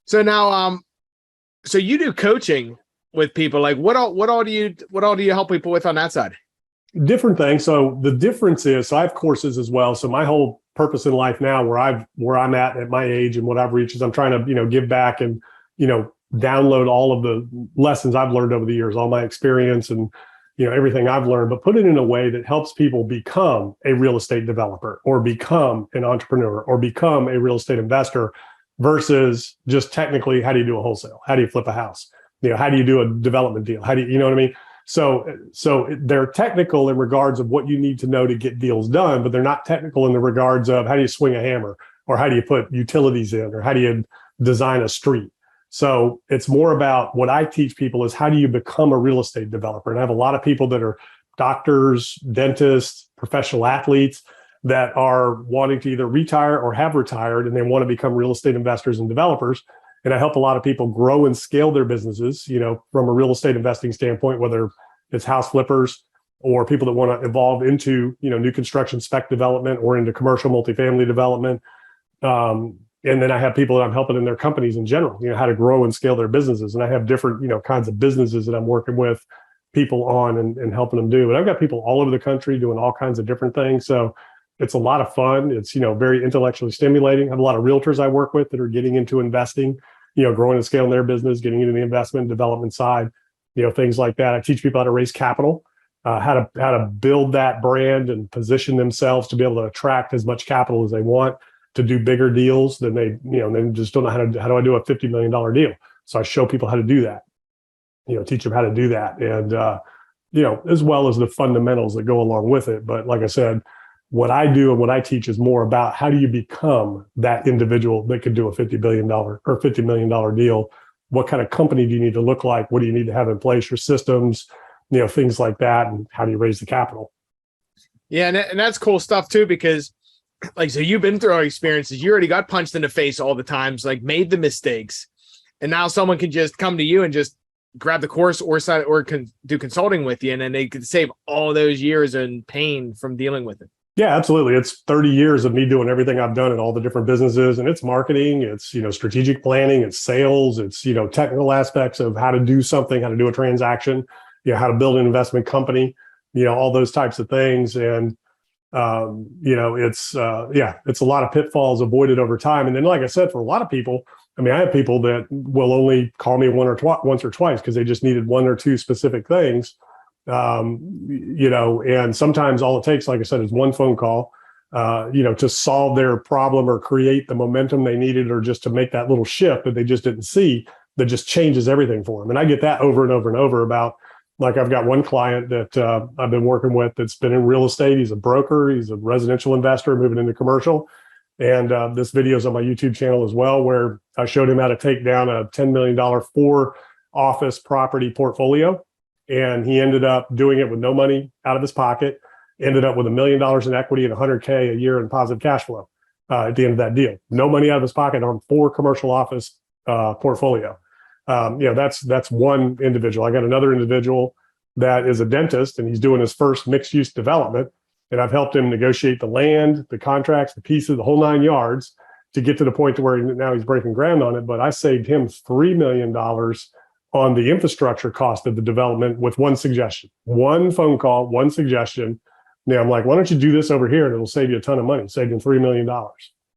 So now, so you do coaching with people. Like what all do you help people with on that side? Different things. So the difference is, so I have courses as well. So my whole purpose in life now, where I'm at my age and what I've reached, is I'm trying to, give back and, download all of the lessons I've learned over the years, all my experience and, everything I've learned, but put it in a way that helps people become a real estate developer or become an entrepreneur or become a real estate investor versus just technically, how do you do a wholesale? How do you flip a house? How do you do a development deal? How do you know what I mean? So they're technical in regards of what you need to know to get deals done, but they're not technical in the regards of how do you swing a hammer or how do you put utilities in or how do you design a street. So it's more about what I teach people is how do you become a real estate developer? And I have a lot of people that are doctors, dentists, professional athletes that are wanting to either retire or have retired and they want to become real estate investors and developers. And I help a lot of people grow and scale their businesses, from a real estate investing standpoint, whether it's house flippers or people that want to evolve into, new construction spec development or into commercial multifamily development. And then I have people that I'm helping in their companies in general, how to grow and scale their businesses. And I have different, kinds of businesses that I'm working with people on and helping them do. And I've got people all over the country doing all kinds of different things. So it's a lot of fun. It's, very intellectually stimulating. I have a lot of realtors I work with that are getting into investing, growing and scaling their business, getting into the investment development side, things like that. I teach people how to raise capital, how to build that brand and position themselves to be able to attract as much capital as they want to do bigger deals than they just don't know how do I do a $50 million deal? So I show people how to do that, teach them how to do that. And, as well as the fundamentals that go along with it. But like I said, what I do and what I teach is more about how do you become that individual that could do a $50 billion or $50 million deal? What kind of company do you need to look like? What do you need to have in place? Your systems, things like that. And how do you raise the capital? Yeah. And that's cool stuff too, because so you've been through our experiences. You already got punched in the face all the times, like made the mistakes. And now someone can just come to you and just grab the course or do consulting with you. And then they could save all those years and pain from dealing with it. Yeah, absolutely. It's 30 years of me doing everything I've done in all the different businesses, and it's marketing, it's, strategic planning, it's sales, it's, technical aspects of how to do something, how to do a transaction, how to build an investment company, all those types of things. And, it's a lot of pitfalls avoided over time. And then, like I said, for a lot of people, I have people that will only call me once or twice because they just needed one or two specific things. And sometimes all it takes, like I said, is one phone call, to solve their problem or create the momentum they needed, or just to make that little shift that they just didn't see that just changes everything for them. And I get that over and over and over about, like, I've got one client that I've been working with that's been in real estate. He's a broker. He's a residential investor moving into commercial. And this video is on my YouTube channel as well, where I showed him how to take down a $10 million 4-office property portfolio. And he ended up doing it with no money out of his pocket, ended up with $1 million in equity and $100K a year in positive cash flow at the end of that deal. No money out of his pocket on 4 commercial office portfolio. That's one individual. I got another individual that is a dentist, and he's doing his first mixed use development. And I've helped him negotiate the land, the contracts, the pieces, the whole 9 yards to get to the point to where now he's breaking ground on it. But I saved him $3 million on the infrastructure cost of the development with one suggestion, one phone call, one suggestion. Now I'm like, why don't you do this over here? And it'll save you a ton of money, save him $3 million.